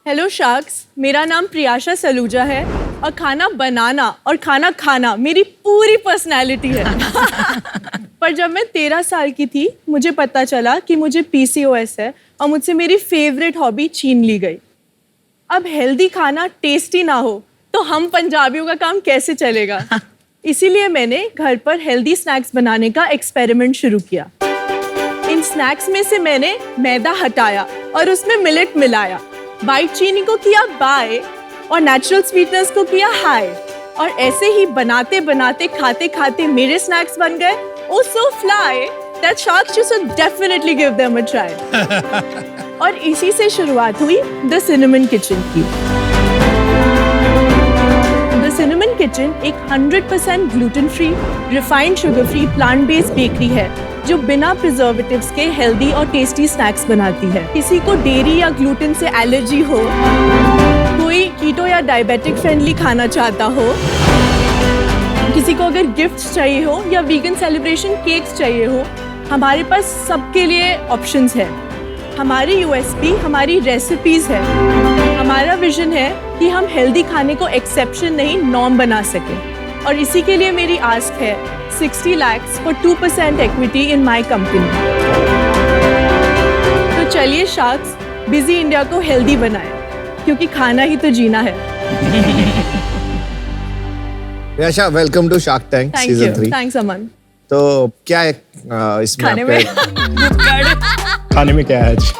Hello sharks, मेरा नाम प्रियाशा सलूजा है और खाना बनाना और खाना खाना मेरी पूरी पर्सनैलिटी है। पर जब मैं 13 साल की थी मुझे पता चला कि मुझे PCOS है और मुझसे मेरी फेवरेट हॉबी छीन ली गई। अब हेल्दी खाना टेस्टी ना हो तो हम पंजाबियों का काम कैसे चलेगा? इसीलिए मैंने घर पर हेल्दी स्नैक्स बनाने का एक्सपेरिमेंट शुरू किया। इन स्नैक्स में से मैंने मैदा हटाया और उसमें मिलेट मिलाया, वाइट चीनी को किया बाय और नेचुरल स्वीटनेस को किया हाई। और ऐसे ही बनाते बनाते खाते खाते मेरे स्नैक्स बन गए oh so fly that sharks you should definitely give them a try. और इसी से शुरुआत हुई द सिनेमन किचन की। द सिनेमन किचन एक 100% gluten free, refined sugar free, plant based bakery है जो बिना प्रिजर्वेटिव्स के हेल्दी और टेस्टी स्नैक्स बनाती है। किसी को डेयरी या ग्लूटेन से एलर्जी हो, कोई कीटो या डायबिटिक फ्रेंडली खाना चाहता हो, किसी को अगर गिफ्ट्स चाहिए हो या वीगन सेलिब्रेशन केक्स चाहिए हो, हमारे पास सबके लिए ऑप्शंस है। हमारी USP हमारी रेसिपीज है। हमारा विजन है कि हम हेल्दी खाने को एक्सेप्शन नहीं नॉर्म बना सकें। और इसी के लिए मेरी आस्क है 60 lakhs for 2% equity in my company। तो चलिए शार्क्स, बिजी इंडिया को हेल्दी बनाएं, क्योंकि खाना ही तो जीना है। Priyasha, welcome to Shark Tank season 3। Thanks Aman. तो क्या है इसमें खाने में खाने में क्या है आज?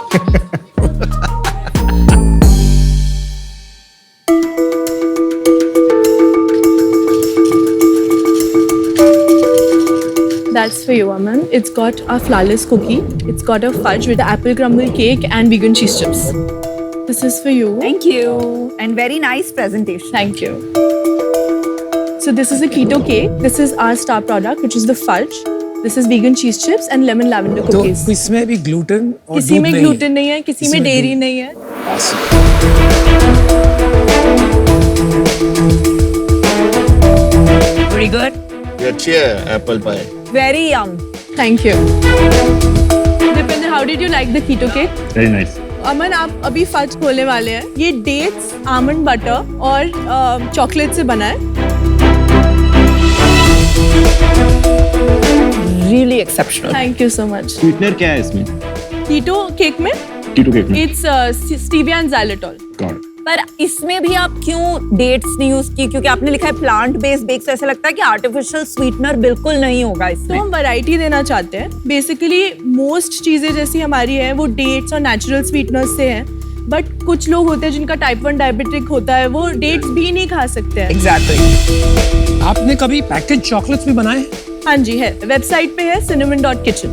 That's for you, Aman. It's got a flourless cookie. It's got a fudge with apple crumble cake and vegan cheese chips. This is for you. Thank you. And very nice presentation. Thank you. So this is a keto cake. This is our star product, which is the fudge. This is vegan cheese chips and lemon lavender cookies. तो इसमें भी gluten और किसी में gluten नहीं है, किसी में डेयरी नहीं है। Very good. ये अच्छी है apple pie. Very yum. Thank you. Dipinder, how did you like the keto cake? Very nice. अमन, आप अभी फज खोलने वाले हैं। ये डेट्स, आमंड बटर और चॉकलेट से बना है। Really exceptional. Thank you so much. Sweetener क्या है इसमें? कीटो केक में कीटो केक में? It's stevia and xylitol। Got. पर इसमें भी आप क्यों डेट्स नहीं यूज की? क्योंकि आपने लिखा है प्लांट बेस्ड बेक, तो ऐसा लगता है कि आर्टिफिशियल स्वीटनर बिल्कुल नहीं होगा तो इसमें। हम वैरायटी देना चाहते हैं। बेसिकली मोस्ट चीजें जैसी हमारी है वो डेट्स और नेचुरल स्वीटनर्स से हैं, बट कुछ लोग होते हैं जिनका टाइप 1 डायबिटिक होता है, वो डेट्स भी नहीं खा सकते हैं। Exactly. आपने कभी पैकेज चॉकलेट्स भी बनाए? हाँ जी है, वेबसाइट पे है cinnamon.kitchen।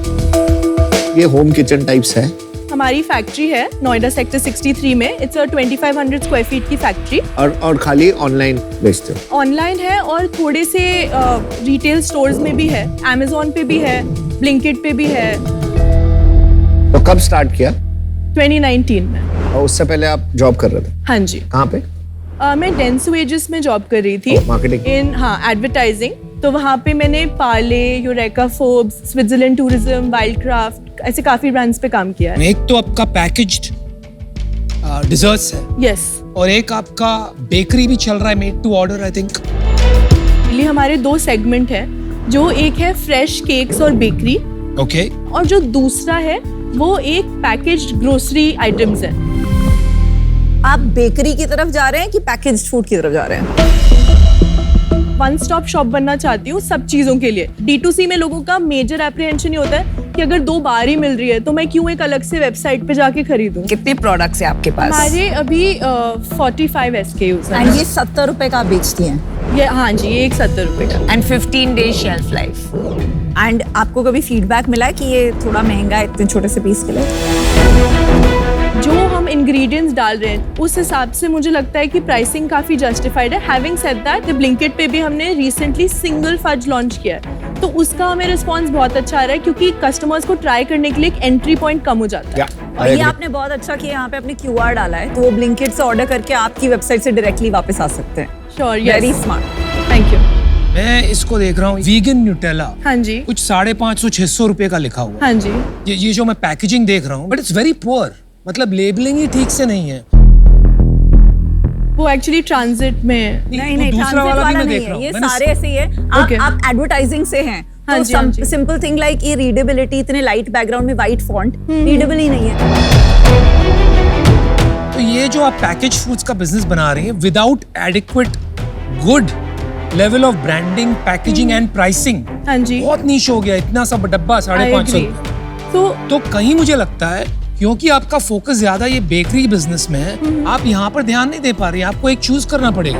ये होम किचन टाइप्स है। हमारी फैक्ट्री है नोएडा सेक्टर 63 में। इट्स अ 2500 स्क्वायर फीट की फैक्ट्री। और खाली ऑनलाइन बेचते हो? ऑनलाइन है और थोड़े से रिटेल स्टोर्स में भी है, Amazon पे भी है, ब्लिंकिट पे भी है। तो कब स्टार्ट किया? 2019 में। और उससे पहले आप जॉब कर रहे थे? हाँ जी। कहाँ पे? मैं डेंस वेजेस में जॉब कर रही थी। मार्केटिंग? एडवर्टाइजिंग। तो वहाँ पे मैंने Parle, eureka Forbes, Switzerland tourism, Wildcraft, ऐसे काफी ब्रांड्स पे काम किया है। एक तो आपका पैकेज्ड डिजर्ट्स है, यस। और एक आपका बेकरी भी चल रहा है, made to order I think. ये हमारे 2 सेगमेंट है, जो एक है फ्रेश केक्स और बेकरी, ओके। और जो दूसरा है वो एक पैकेज्ड ग्रोसरी आइटम्स है। आप बेकरी की तरफ जा रहे हैं कि पैकेज्ड फूड की तरफ जा रहे हैं? वन स्टॉप शॉप बनना चाहती हूँ सब चीजों के लिए। D2C में लोगों का मेजर एप्रीहेंशन ये होता है कि अगर 2 बार ही मिल रही है तो मैं क्यों एक अलग से वेबसाइट पे जाके खरीदूं। कितने प्रोडक्ट्स है आपके पास? हमारे अभी 45 SKUs हैं। एंड ये 70 रुपए का आप बेचती हैं? ये हाँ जी, ये एक 70 रुपए का। And 15 days shelf life. And आपको कभी फीडबैक मिला है कि ये थोड़ा महंगा है इतने छोटे से पीस के लिए? जो हम इंग्रेडिएंट्स डाल रहे हैं उस हिसाब से मुझे लगता है कि प्राइसिंग काफी जस्टिफाइड है। हैविंग सेड दैट, ब्लिंकिट पे भी हमने रिसेंटली सिंगल फज लॉन्च किया है, तो उसका हमें रिस्पांस बहुत अच्छा आ रहा है, क्योंकि कस्टमर्स को ट्राई करने के लिए एक एंट्री पॉइंट कम हो जाता है। और ये आपने बहुत अच्छा किया, यहाँ पे अपने QR डाला है, तो वो ब्लिंकिट से ऑर्डर करके आपकी वेबसाइट से डायरेक्टली वापस आ सकते हैं। Sure, very smart. Thank you. मैं इसको देख रहा हूँ, वीगन न्यूटेला। हाँ जी। कुछ 550-600 रुपए का लिखा हुआ। हाँ जी। ये जो मैं पैकेजिंग देख रहा हूँ, बट इट्स वेरी पुअर। मतलब लेबलिंग ही ठीक से नहीं है। वो एक्चुअली ट्रांजिट में नहीं तो नहीं, दूसरा ट्रांजिट वाला भी वाला मैं नहीं देख रहा है, हूँ। ये मैंने सारे ऐसे ही है। Okay. आप एडवर्टाइजिंग से हैं हाँ तो जी, हाँ जी। सिंपल थिंग लाइक ये रीडेबिलिटी, इतने लाइट बैकग्राउंड में वाइट फॉन्ट रीडेबल ही नहीं है। तो ये जो आप पैकेज फूड्स का बिजनेस बना रहे हैं without adequate good level of branding, packaging and pricing, हाँ जी, बहुत नीश हो गया। इतना सा डब्बा I 550 agree. रुपए। तो कहीं मुझे लगता है क्योंकि आपका फोकस ज्यादा ये बेकरी बिजनेस में है, आप यहाँ पर ध्यान नहीं दे पा रहे हैं, आपको एक चूज करना पड़ेगा।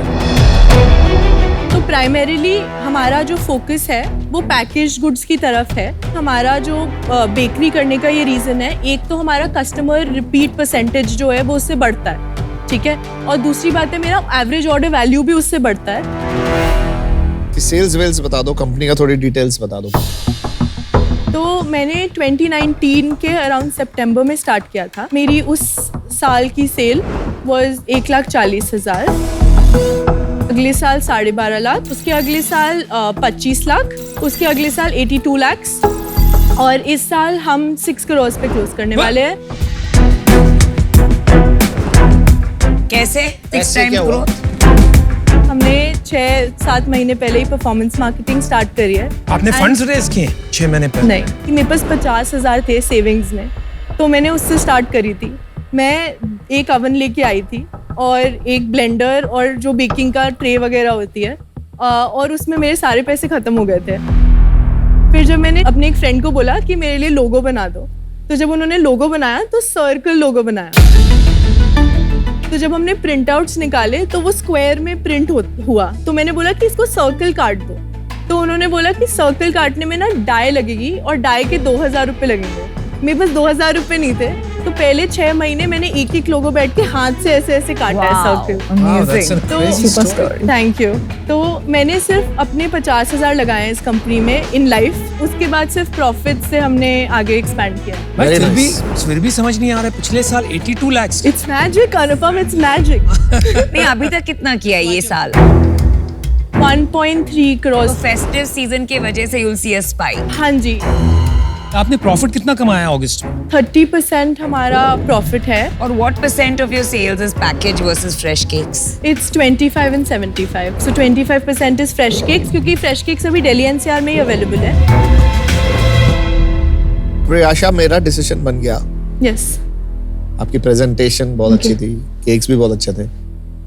तो प्राइमरीली हमारा जो फोकस है वो पैकेज गुड्स की तरफ है। हमारा जो बेकरी करने का ये रीज़न है, एक तो हमारा कस्टमर रिपीट परसेंटेज जो है वो उससे बढ़ता है, ठीक है, और दूसरी बात है मेरा एवरेज ऑर्डर वैल्यू भी उससे बढ़ता है। सेल्स वेल्स बता दो, कंपनी का थोड़ी डिटेल्स बता दो। तो मैंने 2019 के अराउंड सितंबर में स्टार्ट किया था। मेरी उस साल की सेल वाज 1,40,000, अगले साल 12.5 लाख, उसके अगले साल 25 लाख, उसके अगले साल 82 लाख और इस साल हम 6 करोड़ पे क्लोज करने वाले हैं। कैसे ऐसे क्या हुआ? हमने 6-7 महीने पहले ही परफॉर्मेंस मार्केटिंग स्टार्ट करी है। आपने And- फंड्स रेज किए 6 महीने पहले? नहीं, कि मेरे पास 50,000 थे सेविंग्स में, तो मैंने उससे स्टार्ट करी थी। मैं एक अवन लेके आई थी और एक ब्लेंडर और जो बेकिंग का ट्रे वगैरह होती है, और उसमें मेरे सारे पैसे खत्म हो गए थे। फिर जब मैंने अपने एक फ्रेंड को बोला कि मेरे लिए लोगो बना दो, तो जब उन्होंने लोगो बनाया तो सर्कल लोगो बनाया। तो जब हमने प्रिंट आउट्स निकाले तो वो स्क्वायर में प्रिंट हुआ, तो मैंने बोला कि इसको सर्कल काट दो, तो उन्होंने बोला कि सर्कल काटने में ना डाई लगेगी और डाई के 2,000 रुपये लगेंगे। मेरे पास 2,000 रुपये नहीं थे, तो पहले 6 महीने मैंने एक लोगो बैठ के हाथ से ऐसे ऐसे काटा है सर्कल। Wow, that's a तो crazy story. Thank you. तो मैंने सिर्फ अपने 50,000 लगाए इस कंपनी में इन लाइफ, उसके बाद सिर्फ प्रॉफिट से हमने आगे एक्सपैंड किया। भाई Very फिर भी समझ नहीं आ रहा है, पिछले साल 82 lakhs। It's magic Anupam, it's magic. नहीं, अभी तक कितना किया ये साल? 1.3 करोड़। तो फेस्टिव सीजन की वजह से you'll see a spike. हाँ जी, आपने प्रॉफिट कितना कमाया अगस्त में? 30% हमारा प्रॉफिट है। और what percent of your sales is package versus fresh cakes? It's 25 and 75. So 25% is fresh cakes, क्योंकि fresh cakes अभी दिल्ली NCR में ही अवेलेबल है। प्रियाशा, मेरा डिसीजन बन गया। Yes. आपकी प्रेजेंटेशन बहुत अच्छी थी, केक्स भी बहुत अच्छे थे,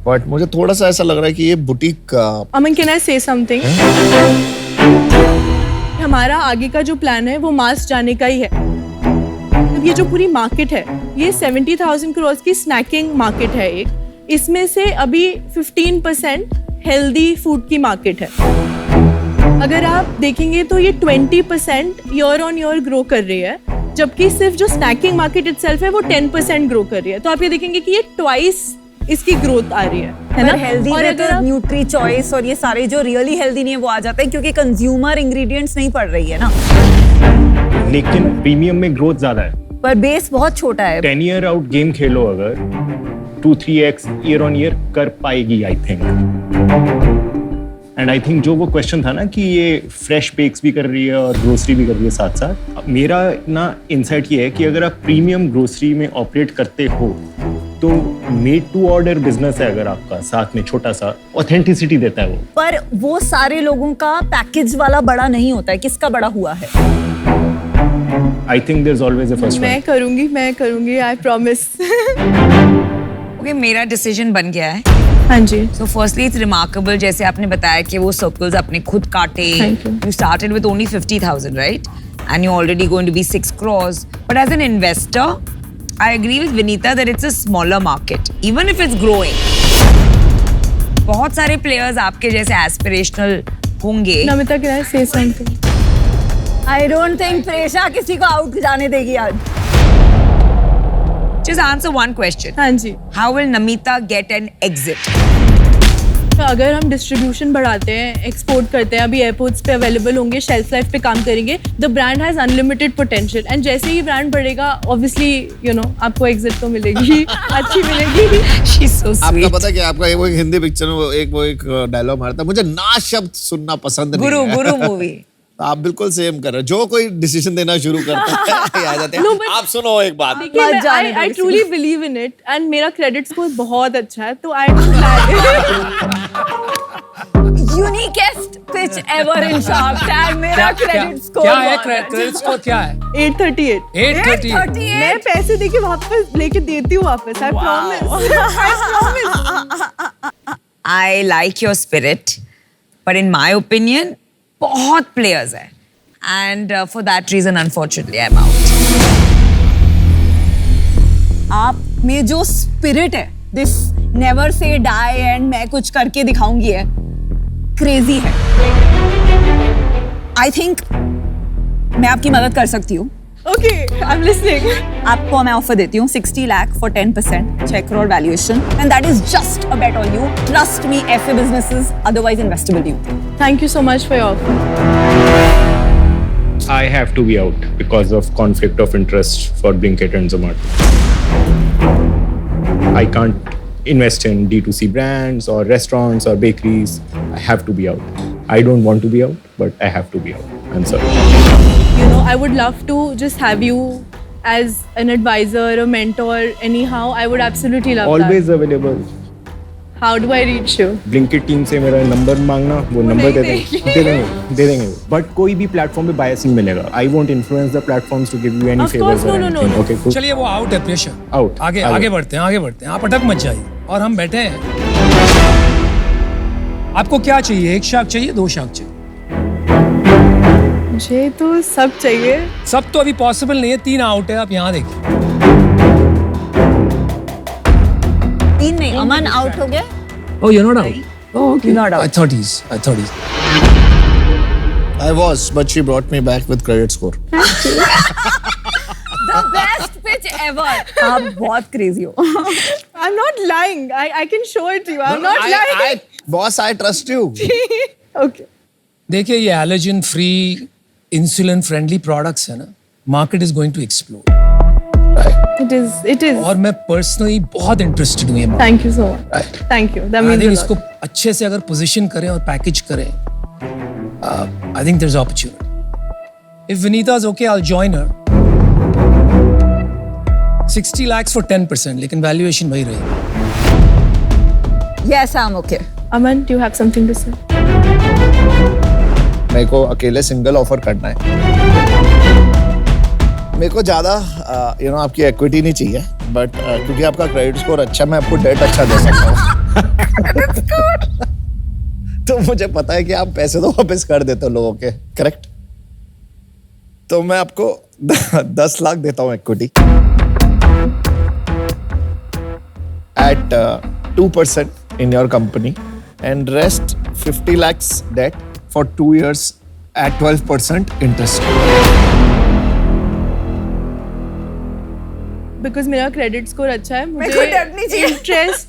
बट मुझे थोड़ा सा ऐसा लग रहा है कि ये बुटीक का Aman, can I say something? हमारा आगे का जो प्लान है वो मास जाने का ही है। ये जो पूरी मार्केट है, ये 70,000 करोड़ की स्नैकिंग मार्केट है एक, इसमें से अभी 15% हेल्दी फूड की मार्केट है। अगर आप देखेंगे तो ये 20% ईयर ऑन ईयर ग्रो कर रही है, जबकि सिर्फ जो स्नैकिंग मार्केट इटसेल्फ है वो 10% ग्रो कर रही है। तो आप ये देखेंगे कि ये ट्वाइस इसकी ग्रोथ आ रही है ना? हेल्दी और अगर आप- न्यूट्री चॉइस और ये सारे जो रियली हेल्दी नहीं है वो आ जाते हैं, क्योंकि कंज्यूमर इंग्रेडिएंट्स नहीं पड़ रही है ना, लेकिन प्रीमियम में ग्रोथ ज्यादा है। पर बेस बहुत छोटा है। 10 ईयर आउट गेम खेलो अगर 2-3x ईयर ऑन ईयर कर पाएगी I think. And I think जो वो क्वेश्चन था ना कि ये फ्रेश बेक्स भी कर रही है और ग्रोसरी भी कर रही है साथ साथ, मेरा ना इनसाइट ये है कि अगर आप प्रीमियम ग्रोसरी में ऑपरेट करते हो तो मेड टू ऑर्डर बिजनेस है अगर आपका, साथ में छोटा सा ऑथेंटिसिटी देता है वो। पर वो सारे लोगों का पैकेज वाला बड़ा नहीं होता है, किसका बड़ा हुआ है? I think there is always a first मैं करूंगी, आई प्रॉमिस। ओके, मेरा डिसीजन बन गया है। हाँ जी। सो फर्स्टली इट्स रिमार्केबल, जैसे आपने बताया कि वो सर्कल्स आपने खुद काटे। Thank you. You started with only 50,000, right? And you're already going to be 6 crores. But as an investor, I agree with Vinita that it's a smaller market, even if it's growing. बहुत सारे players आपके जैसे aspirational होंगे। Namita, can I say something? I don't think Presha किसी को out जाने देगी आज। Just answer one question. हाँ जी। How will Namita get an exit? तो अगर हम डिस्ट्रीब्यूशन बढ़ाते हैं, एक्सपोर्ट करते हैं, अभी एयरपोर्ट्स पे अवेलेबल होंगे, शेल्फ लाइफ पे काम करेंगे, the brand has unlimited potential, and जैसे ही ब्रांड बढ़ेगा ऑब्वियसली यू नो आपको एग्जिट तो मिलेगी, अच्छी मिलेगी। She's so आपका sweet. पता है कि आपका वो एक हिंदी पिक्चर में वो एक डायलॉग मारता है, मुझे ना शब्द सुनना पसंद नहीं गुरु है। गुरु मूवी। आप बिल्कुल सेम कर रहे हो। जो कोई डिसीजन देना शुरू करता है आ जाते हैं। No, but- आप सुनो एक बात, देखिए, जाने दो I किसी truly believe in it and मेरा क्रेडिट स्कोर बहुत अच्छा है तो I don't lie. Uniquest pitch ever in Shark Tank. मेरा क्रेडिट स्कोर क्या है क्रेडिट स्कोर क्या है? 838. 830। मैं पैसे देके वापस लेके देती हूँ वापस. I promise. I like your spirit, but in my opinion, बहुत players हैं, and for that reason, unfortunately, I'm out. आप में जो स्पिरिट है, this never say die and मैं कुछ करके दिखाऊंगी है, क्रेजी है। आई थिंक मैं आपकी मदद कर सकती हूँ। Okay, I'm listening. आपको मैं ऑफर देती हूँ 60 lakh for 10%, 6 crore valuation, and that is just a bet on you. Trust me, ऐसे बिजनेसेस अदरवाइज इन्वेस्टेबल नहीं होते। Thank you so much for your offer. I have to be out because of conflict of interest for Blinkit and Zomato. I can't invest in D2C brands or restaurants or bakeries. I have to be out. I don't want to be out, but I have to be out. I'm sorry. You know, I would love to just have you as an advisor, a mentor, anyhow. I would absolutely love Always available. that. How do I reach you? Blinkit team से मेरा number मांगना, वो number दे देंगे। But कोई भी platform पे बायस नहीं मिलेगा। I won't influence the platforms to give you any Of favors course, or no, no, anything. no. Okay, cool. चलिए वो आउट है प्रेशर। Out. आगे बढ़ते हैं आप अटक मत जाइए और हम बैठे हैं। आपको क्या चाहिए? एक शार्क चाहिए, 2 शार्क चाहिए? मुझे तो सब चाहिए. सब तो अभी पॉसिबल नहीं है, 3 आउट है। आप यहाँ देखिए। 3 नहीं, अमन आउट हो गया। Oh, you're not out. Oh, okay. You're not out. I thought he's. I was, but she brought me back with credit score. The best pitch ever. आप बहुत क्रेजी हो। I'm not lying. I can show it to you. I'm not lying. Boss, I trust you. Okay. देखिए ये allergen free, insulin friendly products है ना, market is going to explode. It is. और मैं personally बहुत interested हूँ ये market। Thank you so much. Thank you. That I means think a इसको lot. अच्छे से अगर पोजीशन करें और पैकेज करें, I think there's opportunity. If Vinita is okay, I'll join her. 60 lakhs for 10%, लेकिन वैल्यूएशन वही रहेगी। Yes, I'm okay. Aman, do you have something to say? मेरे को अकेले सिंगल ऑफर करना है। मेरे को ज्यादा आपकी इक्विटी नहीं चाहिए, बट क्योंकि आपका क्रेडिट स्कोर अच्छा, मैं आपको डेट अच्छा दे सकता हूँ। तो मुझे पता है कि आप पैसे तो वापस कर देते हो लोगों के, करेक्ट? तो मैं आपको 10 लाख देता हूँ equity at 2% in your company, and rest 50 lakhs debt for 2 years at 12% interest. Because मेरा क्रेडिट स्कोर अच्छा है, मेरे को debt नहीं चाहिए। इंटरेस्ट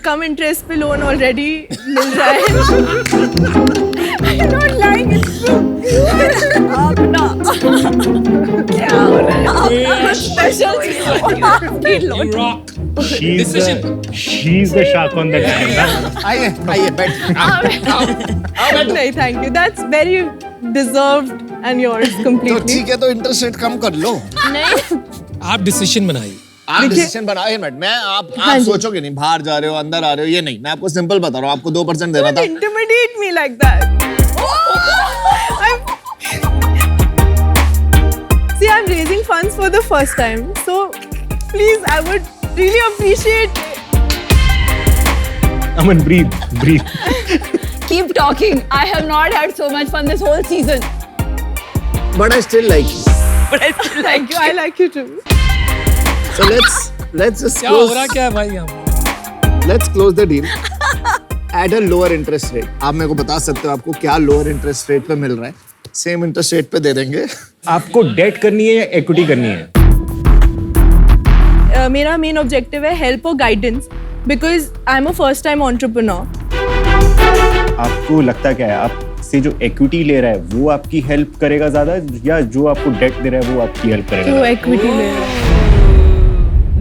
कम इंटरेस्ट पे लोन ऑलरेडी मिल रहा है. I'm not lying, it's true. आप ना क्या हो रहा है? Special You rock. She's the shark on that line. आइए बैठ। नहीं, thank you. That's very deserved and yours तो कंप्लीटली. ठीक है, तो इंटरेस्ट रेट कम कर लो। नहीं, आप डिसीजन बनाइए। आप डिसीजन बनाओ। एक मिनट, आप हाँ जी. सोचोगे नहीं, बाहर जा रहे हो अंदर आ रहे हो, ये नहीं। मैं आपको सिंपल बता रहा हूँ, आपको 2% देना था। intimidate me like that. See, I'm raising funds for the first time, so please, I would really appreciate. Aman, breathe. Keep talking. I have not had so much fun this whole season. But I still like you. Thank you. I like you too. So let's just क्या हो रहा क्या है भाई यहाँ? let's close the deal at a lower interest rate. आप मेरे को बता सकते हो आपको क्या lower interest rate पे मिल रहा है? सेम इंटरेस्ट रेट पे दे देंगे। आपको डेट करनी है या इक्विटी करनी है? मेरा मेन ऑब्जेक्टिव है हेल्प और guidance, because I am a first time entrepreneur. आपको लगता क्या है, आपसे जो इक्विटी ले रहा है वो आपकी हेल्प करेगा ज्यादा, या जो आपको डेट दे रहा है वो आपकी हेल्प तो करेगा? इक्विटी ले रहा है.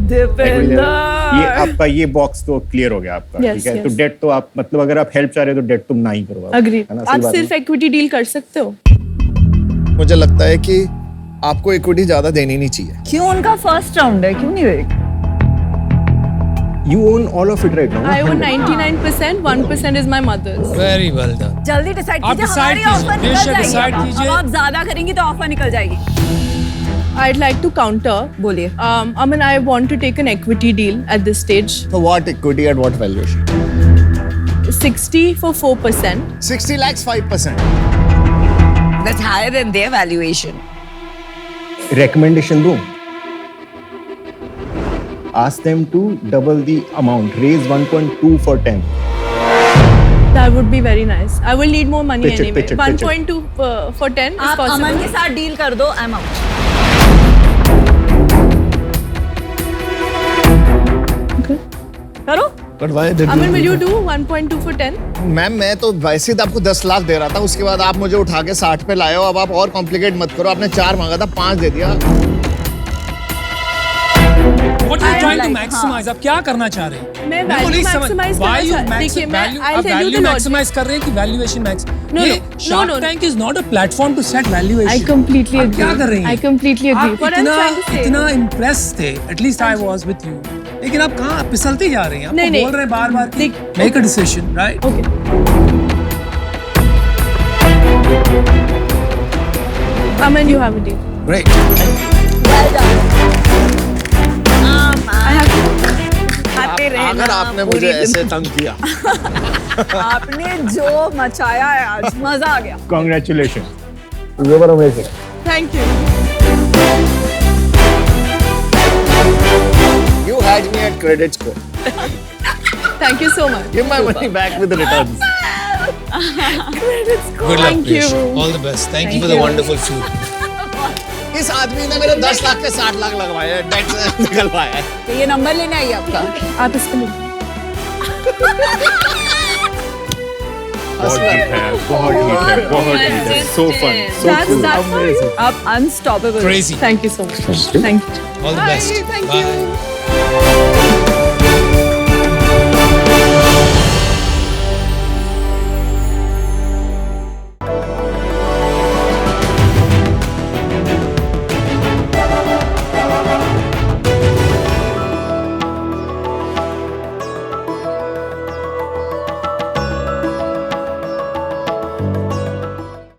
Equity दे रहा है। ये आपका ये बॉक्स तो क्लियर हो गया आपका, Yes, ठीक है? yes. तो डेट तो आप मतलब अगर आप हेल्प चाह रहे हो तो डेट तुम ना ही करो। अग्री. है ना? आप सही बात सिर्फ है। इक्विटी डील कर सकते हो. मुझे लगता है कि आपको इक्विटी ज्यादा देनी नहीं चाहिए. क्यों उनका फर्स्ट राउंड है, क्यों नहीं देगी? You own all of it right now. I own 99%, 1% is my mother's. Very well done. जल्दी डिसाइड आप कीजिए, decide हमारी कीजिए, ऑफर निकल बेशक जाएगी. decide अब कीजिए. आप ज्यादा करेंगी तो ऑफर निकल जाएगी. I'd like to counter. बोलिए. Aman, I want to take an equity deal at this stage. So what equity at what valuation? 60 for 4%. 60 lakhs 5%. That's higher than their valuation. Recommendation do. Ask them to double the amount. Raise 1.2 for 10. That would be very nice. I will need more money Pitch it, anyway. pitch it, pitch it. 1.2 for 10 is आप possible. अमन के साथ deal कर दो. I'm out. करो. But why did Aman, will you do do 1.2 for 10? that? Ma'am मैं तो वैसे ही तो आपको 10 लाख दे रहा था, उसके बाद आप मुझे उठा के 60 पे लाए हो. अब आप और कॉम्प्लिकेट मत करो. आपने 4 मांगा था, 5 दे दिया. What are you I trying to like, maximize? आप क्या करना चाह रहे हैं? मैं मेरे को value नहीं समझ- maximize Why करना you चाह- देखिए, मैं- value- I'll आप tell you value the logic. maximize कर रहे हैं कि valuation max? No, ये no, Shark no. Tank is not a platform to set valuation. I completely आप agree. क्या कर रही हैं? I completely agree. आप What I'm trying to say. इतना impressed थे. At least I was with you. लेकिन आप कहाँ फिसलते जा रहे हैं? आप नहीं, बोल नहीं. रहे हैं बार-बार कि देख- make a decision, right? Okay. Aman, you have a deal. Great. Well done. I have to. खाते रहना. अगर आपने पूरी मुझे ऐसे जिंदगी. तंग किया. आपने जो मचाया है आज, मजा आ गया. Congratulations. You were amazing. Thank you. You had me at credit score. Thank you so much. Give my money back with the returns. Good luck, Thank you. Priyash. All the best. Thank you Thank for the you. wonderful food. इस आदमी ने मेरे 10 लाख के 60 लाख लगवाए हैं, date से निकलवाया है. तो ये नंबर लेने आई आपका. आप इसको ले. बहुत deep है, बहुत deep है, बहुत deep है. So fun, so That's cool. that for you. आप unstoppable. Crazy. Thank you so much. Thank you. All the Bye. best. Thank Bye. you.